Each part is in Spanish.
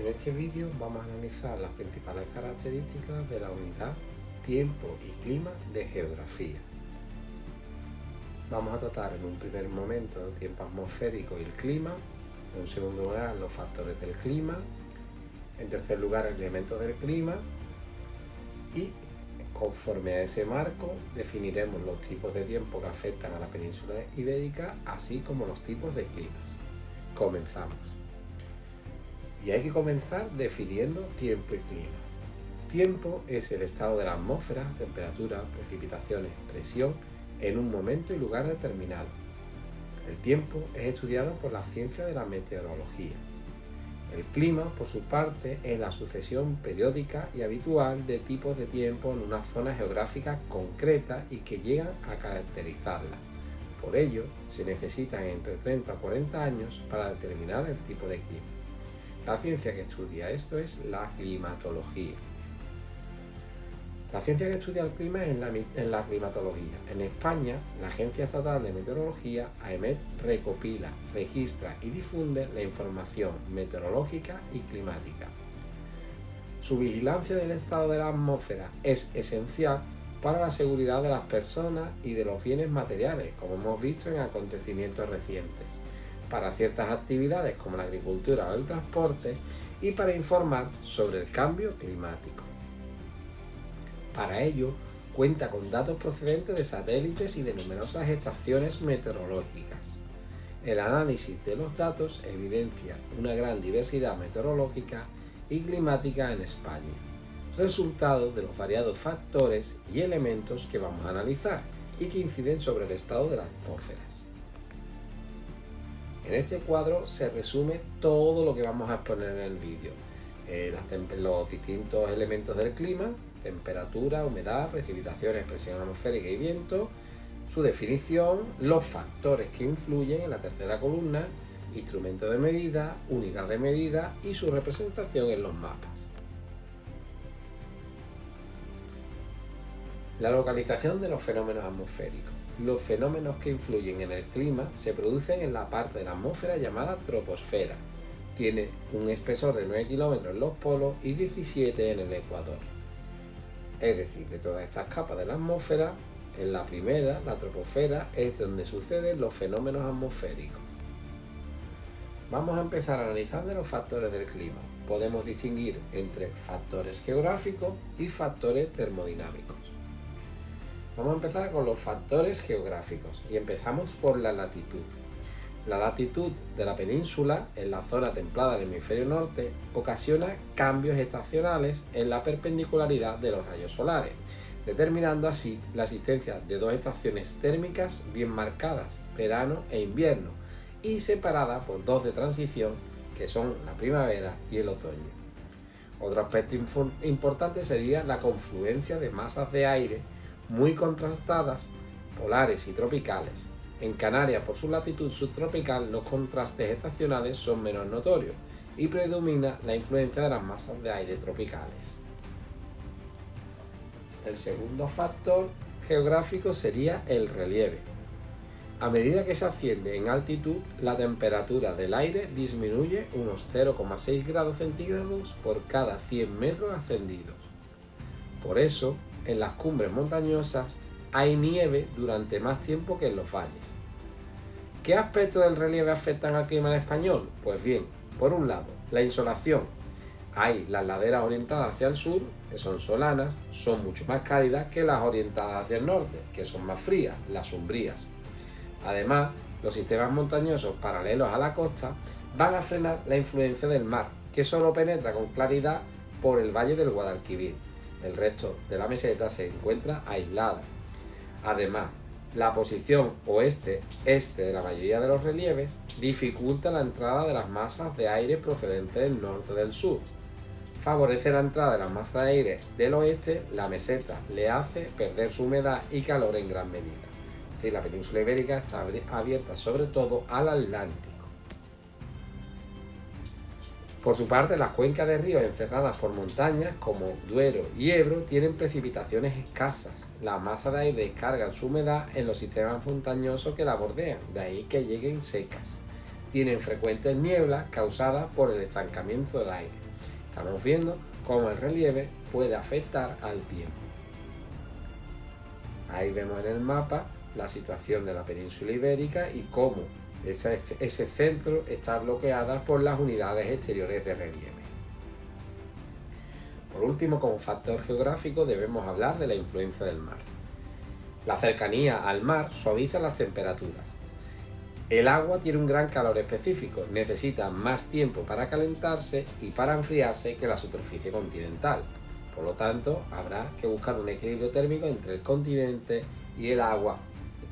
En este vídeo vamos a analizar las principales características de la unidad tiempo y clima de geografía. Vamos a tratar en un primer momento el tiempo atmosférico y el clima, en un segundo lugar los factores del clima, en tercer lugar elementos del clima y conforme a ese marco definiremos los tipos de tiempo que afectan a la península ibérica, así como los tipos de climas. Comenzamos. Y hay que comenzar definiendo tiempo y clima. Tiempo es el estado de la atmósfera, temperatura, precipitaciones, presión en un momento y lugar determinado. El tiempo es estudiado por la ciencia de la meteorología. El clima, por su parte, es la sucesión periódica y habitual de tipos de tiempo en una zona geográfica concreta y que llegan a caracterizarla. Por ello, se necesitan entre 30 o 40 años para determinar el tipo de clima. La ciencia que estudia esto es la climatología. La ciencia que estudia el clima es la climatología. En España, la Agencia Estatal de Meteorología, AEMET, recopila, registra y difunde la información meteorológica y climática. Su vigilancia del estado de la atmósfera es esencial para la seguridad de las personas y de los bienes materiales, como hemos visto en acontecimientos recientes, para ciertas actividades como la agricultura o el transporte y para informar sobre el cambio climático. Para ello, cuenta con datos procedentes de satélites y de numerosas estaciones meteorológicas. El análisis de los datos evidencia una gran diversidad meteorológica y climática en España, resultado de los variados factores y elementos que vamos a analizar y que inciden sobre el estado de las atmósferas. En este cuadro se resume todo lo que vamos a exponer en el vídeo. Los distintos elementos del clima, temperatura, humedad, precipitaciones, presión atmosférica y viento, su definición, los factores que influyen en la tercera columna, instrumento de medida, unidad de medida y su representación en los mapas. La localización de los fenómenos atmosféricos. Los fenómenos que influyen en el clima se producen en la parte de la atmósfera llamada troposfera. Tiene un espesor de 9 kilómetros en los polos y 17 en el ecuador. Es decir, de todas estas capas de la atmósfera, en la primera, la troposfera, es donde suceden los fenómenos atmosféricos. Vamos a empezar analizando los factores del clima. Podemos distinguir entre factores geográficos y factores termodinámicos. Vamos a empezar con los factores geográficos y empezamos por la latitud. La latitud de la península, en la zona templada del hemisferio norte, ocasiona cambios estacionales en la perpendicularidad de los rayos solares, determinando así la existencia de dos estaciones térmicas bien marcadas, verano e invierno, y separadas por dos de transición, que son la primavera y el otoño. Otro aspecto importante sería la confluencia de masas de aire muy contrastadas, polares y tropicales. En Canarias, por su latitud subtropical, los contrastes estacionales son menos notorios y predomina la influencia de las masas de aire tropicales. El segundo factor geográfico sería el relieve. A medida que se asciende en altitud, la temperatura del aire disminuye unos 0,6 grados centígrados por cada 100 metros ascendidos. Por eso, en las cumbres montañosas hay nieve durante más tiempo que en los valles. ¿Qué aspectos del relieve afectan al clima en español? Pues bien, por un lado, la insolación. Hay las laderas orientadas hacia el sur, que son solanas, son mucho más cálidas que las orientadas hacia el norte, que son más frías, las umbrías. Además, los sistemas montañosos paralelos a la costa van a frenar la influencia del mar, que solo penetra con claridad por el valle del Guadalquivir. El resto de la meseta se encuentra aislada. Además, la posición oeste-este de la mayoría de los relieves dificulta la entrada de las masas de aire procedentes del norte y del sur. Favorece la entrada de las masas de aire del oeste, la meseta le hace perder su humedad y calor en gran medida. Es decir, la península ibérica está abierta sobre todo al Atlántico. Por su parte, las cuencas de ríos encerradas por montañas como Duero y Ebro tienen precipitaciones escasas. La masa de aire descarga su humedad en los sistemas montañosos que la bordean, de ahí que lleguen secas. Tienen frecuentes nieblas causadas por el estancamiento del aire. Estamos viendo cómo el relieve puede afectar al tiempo. Ahí vemos en el mapa la situación de la península ibérica y cómo ese centro está bloqueada por las unidades exteriores de relieve. Por último, como factor geográfico, debemos hablar de la influencia del mar. La cercanía al mar suaviza las temperaturas. El agua tiene un gran calor específico, necesita más tiempo para calentarse y para enfriarse que la superficie continental. Por lo tanto, habrá que buscar un equilibrio térmico entre el continente y el agua,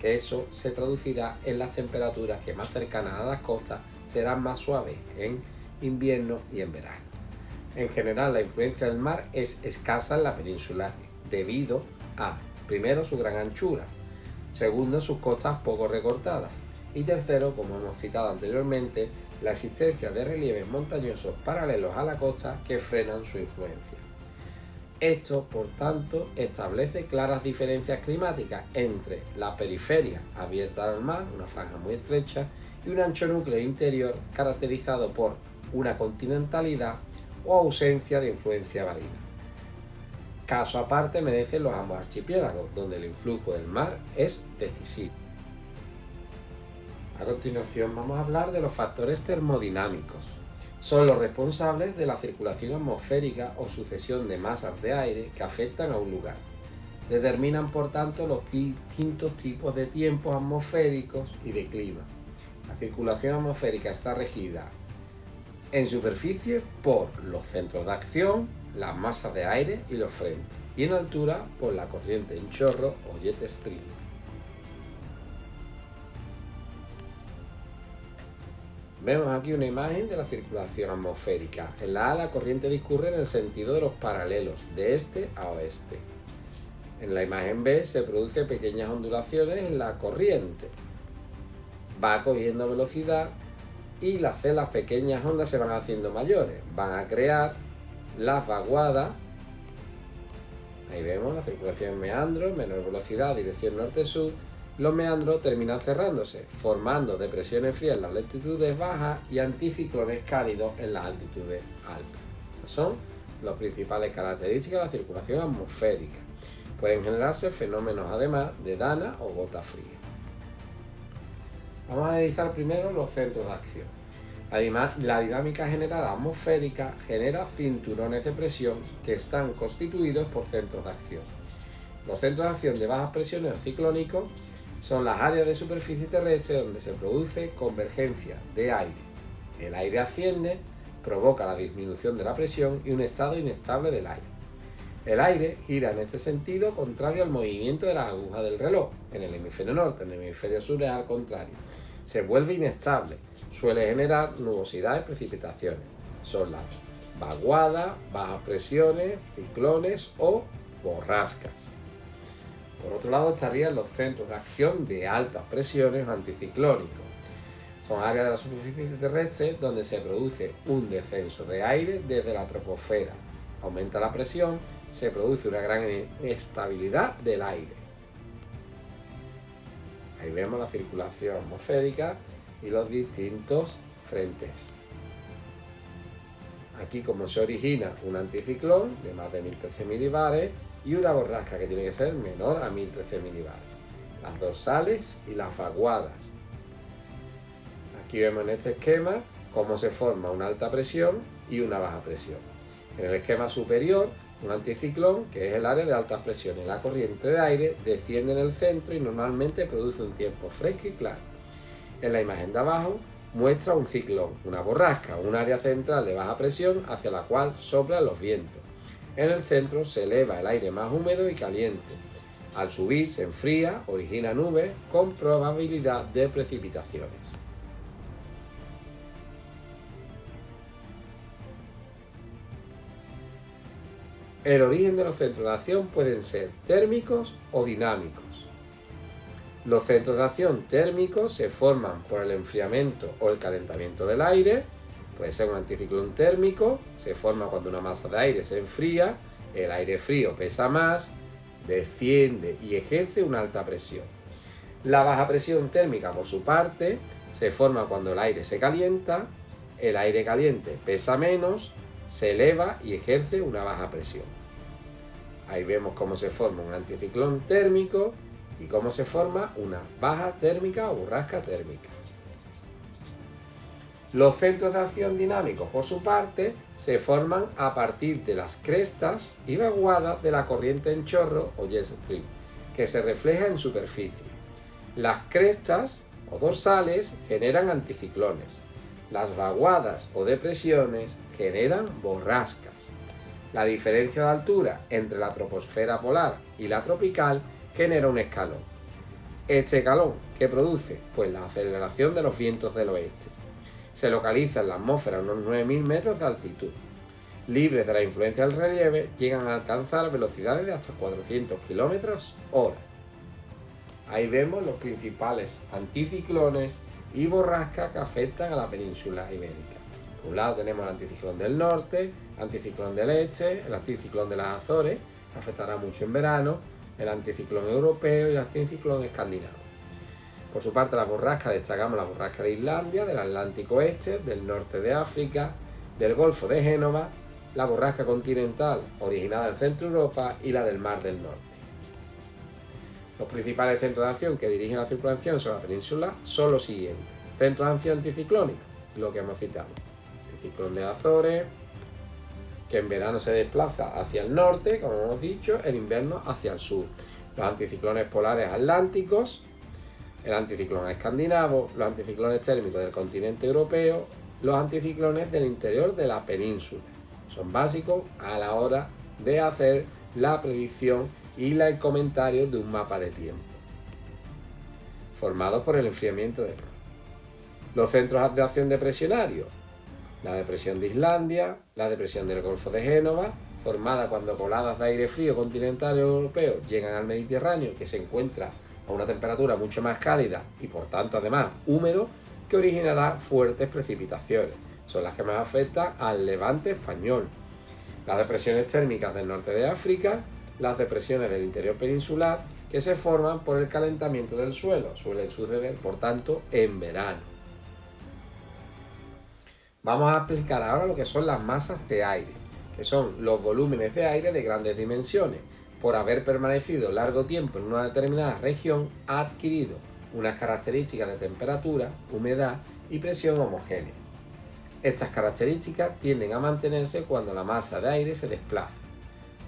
que eso se traducirá en las temperaturas que más cercanas a las costas serán más suaves en invierno y en verano. En general, la influencia del mar es escasa en la península debido a, primero, su gran anchura, segundo, sus costas poco recortadas y tercero, como hemos citado anteriormente, la existencia de relieves montañosos paralelos a la costa que frenan su influencia. Esto, por tanto, establece claras diferencias climáticas entre la periferia abierta al mar, una franja muy estrecha, y un ancho núcleo interior caracterizado por una continentalidad o ausencia de influencia marina. Caso aparte merecen los ambos archipiélagos, donde el influjo del mar es decisivo. A continuación vamos a hablar de los factores termodinámicos. Son los responsables de la circulación atmosférica o sucesión de masas de aire que afectan a un lugar. Determinan, por tanto, los distintos tipos de tiempos atmosféricos y de clima. La circulación atmosférica está regida en superficie por los centros de acción, las masas de aire y los frentes, y en altura por la corriente en chorro o jet stream. Vemos aquí una imagen de la circulación atmosférica. En la A la corriente discurre en el sentido de los paralelos, de este a oeste. En la imagen B se producen pequeñas ondulaciones en la corriente. Va cogiendo velocidad y las pequeñas ondas se van haciendo mayores. Van a crear las vaguadas. Ahí vemos la circulación en meandros, menor velocidad, dirección norte-sur. Los meandros terminan cerrándose, formando depresiones frías en las latitudes bajas y anticiclones cálidos en las altitudes altas. Estas son las principales características de la circulación atmosférica. Pueden generarse fenómenos además de dana o gota fría. Vamos a analizar primero los centros de acción. La dinámica general atmosférica genera cinturones de presión que están constituidos por centros de acción. Los centros de acción de bajas presiones o ciclónicos son las áreas de superficie terrestre donde se produce convergencia de aire. El aire asciende, provoca la disminución de la presión y un estado inestable del aire. El aire gira en este sentido contrario al movimiento de las agujas del reloj. En el hemisferio norte, en el hemisferio sur es al contrario. Se vuelve inestable, suele generar nubosidad y precipitaciones. Son las vaguadas, bajas presiones, ciclones o borrascas. Por otro lado estarían los centros de acción de altas presiones anticiclónicos. Son áreas de la superficie terrestre donde se produce un descenso de aire desde la troposfera. Aumenta la presión, se produce una gran inestabilidad del aire. Ahí vemos la circulación atmosférica y los distintos frentes. Aquí como se origina un anticiclón de más de 1013 milibares y una borrasca que tiene que ser menor a 1013 milibares. Las dorsales y las vaguadas. Aquí vemos en este esquema cómo se forma una alta presión y una baja presión. En el esquema superior, un anticiclón, que es el área de altas presiones. La corriente de aire desciende en el centro y normalmente produce un tiempo fresco y claro. En la imagen de abajo muestra un ciclón, una borrasca, un área central de baja presión hacia la cual soplan los vientos. En el centro se eleva el aire más húmedo y caliente. Al subir se enfría, origina nubes con probabilidad de precipitaciones. El origen de los centros de acción pueden ser térmicos o dinámicos. Los centros de acción térmicos se forman por el enfriamiento o el calentamiento del aire. Puede ser un anticiclón térmico, se forma cuando una masa de aire se enfría, el aire frío pesa más, desciende y ejerce una alta presión. La baja presión térmica, por su parte, se forma cuando el aire se calienta, el aire caliente pesa menos, se eleva y ejerce una baja presión. Ahí vemos cómo se forma un anticiclón térmico y cómo se forma una baja térmica o borrasca térmica. Los centros de acción dinámicos, por su parte, se forman a partir de las crestas y vaguadas de la corriente en chorro o jet stream, que se refleja en superficie. Las crestas o dorsales generan anticiclones. Las vaguadas o depresiones generan borrascas. La diferencia de altura entre la troposfera polar y la tropical genera un escalón. Este escalón, ¿qué produce? Pues la aceleración de los vientos del oeste. Se localiza en la atmósfera a unos 9.000 metros de altitud. Libres de la influencia del relieve, llegan a alcanzar velocidades de hasta 400 km/h. Ahí vemos los principales anticiclones y borrascas que afectan a la península ibérica. Por un lado tenemos el anticiclón del norte, el anticiclón del este, el anticiclón de las Azores, que afectará mucho en verano, el anticiclón europeo y el anticiclón escandinavo. Por su parte, las borrascas destacamos la borrasca de Islandia, del Atlántico Este, del norte de África, del Golfo de Génova, la borrasca continental originada en Centro Europa y la del Mar del Norte. Los principales centros de acción que dirigen la circulación sobre la península son los siguientes. Centros de acción anticiclónicos, lo que hemos citado. Anticiclón de Azores, que en verano se desplaza hacia el norte, como hemos dicho, en invierno hacia el sur. Los anticiclones polares atlánticos, el anticiclón escandinavo, los anticiclones térmicos del continente europeo, los anticiclones del interior de la península. Son básicos a la hora de hacer la predicción y el comentario de un mapa de tiempo, formados por el enfriamiento del mar. Los centros de acción depresionarios, la depresión de Islandia, la depresión del Golfo de Génova, formada cuando coladas de aire frío continental europeo llegan al Mediterráneo, que se encuentra a una temperatura mucho más cálida y por tanto además húmedo, que originará fuertes precipitaciones. Son las que más afectan al levante español. Las depresiones térmicas del norte de África, las depresiones del interior peninsular, que se forman por el calentamiento del suelo, suelen suceder por tanto en verano. Vamos a explicar ahora lo que son las masas de aire, que son los volúmenes de aire de grandes dimensiones. Por haber permanecido largo tiempo en una determinada región, ha adquirido unas características de temperatura, humedad y presión homogéneas. Estas características tienden a mantenerse cuando la masa de aire se desplaza.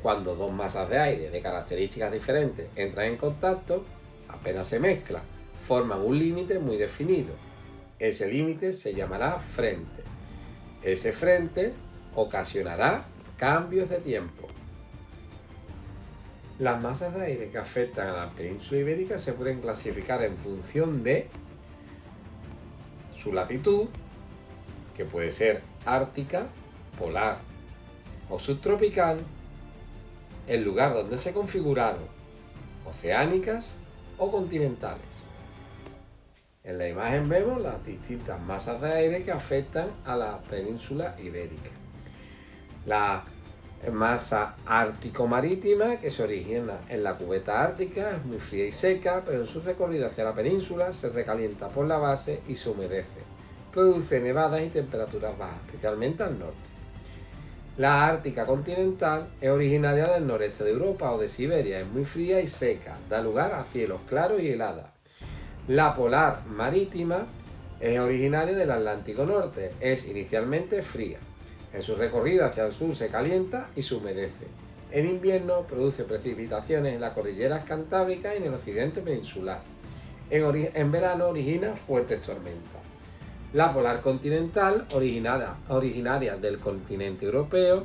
Cuando dos masas de aire de características diferentes entran en contacto, apenas se mezclan, forman un límite muy definido. Ese límite se llamará frente. Ese frente ocasionará cambios de tiempo. Las masas de aire que afectan a la península ibérica se pueden clasificar en función de su latitud, que puede ser ártica, polar o subtropical, el lugar donde se configuraron, oceánicas o continentales. En la imagen vemos las distintas masas de aire que afectan a la península ibérica. La masa ártico-marítima, que se origina en la cubeta ártica, es muy fría y seca, pero en su recorrido hacia la península se recalienta por la base y se humedece. Produce nevadas y temperaturas bajas, especialmente al norte. La ártica continental es originaria del noreste de Europa o de Siberia, es muy fría y seca, da lugar a cielos claros y heladas. La polar marítima es originaria del Atlántico Norte, es inicialmente fría. En su recorrido hacia el sur se calienta y se humedece. En invierno produce precipitaciones en las cordilleras cantábricas y en el occidente peninsular. En verano origina fuertes tormentas. La polar continental, originaria del continente europeo,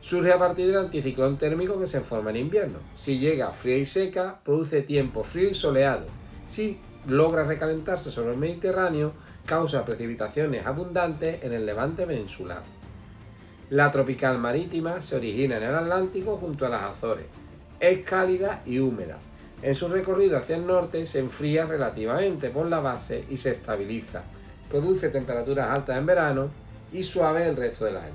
surge a partir del anticiclón térmico que se forma en invierno. Si llega fría y seca, produce tiempo frío y soleado. Si logra recalentarse sobre el Mediterráneo, causa precipitaciones abundantes en el levante peninsular. La tropical marítima se origina en el Atlántico junto a las Azores. Es cálida y húmeda. En su recorrido hacia el norte se enfría relativamente por la base y se estabiliza. Produce temperaturas altas en verano y suaves el resto del año.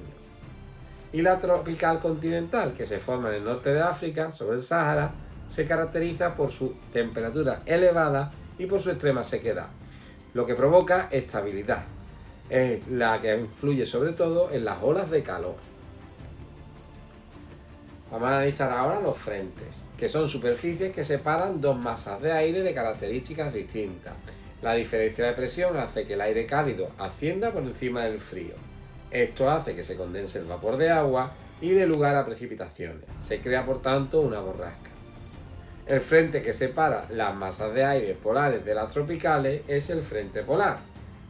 Y la tropical continental, que se forma en el norte de África, sobre el Sáhara, se caracteriza por su temperatura elevada y por su extrema sequedad, lo que provoca estabilidad. Es la que influye sobre todo en las olas de calor. Vamos a analizar ahora los frentes, que son superficies que separan dos masas de aire de características distintas. La diferencia de presión hace que el aire cálido ascienda por encima del frío. Esto hace que se condense el vapor de agua y dé lugar a precipitaciones. Se crea por tanto una borrasca. El frente que separa las masas de aire polares de las tropicales es el frente polar.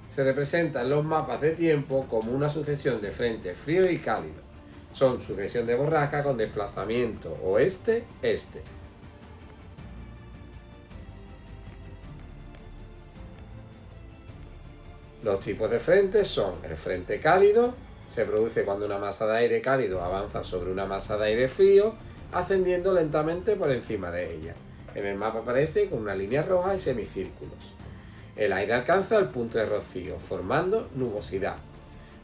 Se representa en los mapas de tiempo como una sucesión de frentes fríos y cálidos. Son sucesión de borrascas con desplazamiento oeste-este. Los tipos de frentes son el frente cálido, se produce cuando una masa de aire cálido avanza sobre una masa de aire frío, ascendiendo lentamente por encima de ella. En el mapa aparece con una línea roja y semicírculos. El aire alcanza el punto de rocío, formando nubosidad.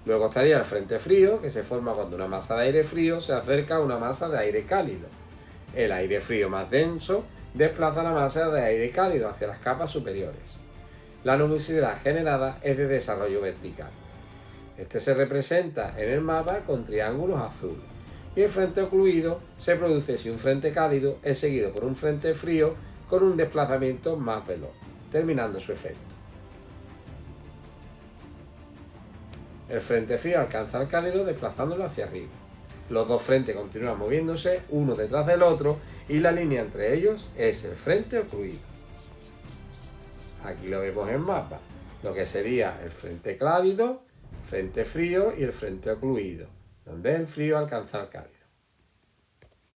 Luego estaría el frente frío, que se forma cuando una masa de aire frío se acerca a una masa de aire cálido. El aire frío más denso desplaza la masa de aire cálido hacia las capas superiores. La nubosidad generada es de desarrollo vertical. Este se representa en el mapa con triángulos azules. Y el frente ocluido se produce si un frente cálido es seguido por un frente frío con un desplazamiento más veloz, terminando su efecto. El frente frío alcanza al cálido desplazándolo hacia arriba. Los dos frentes continúan moviéndose uno detrás del otro y la línea entre ellos es el frente ocluido. Aquí lo vemos en mapa, lo que sería el frente cálido, frente frío y el frente ocluido, donde el frío alcanza al cálido.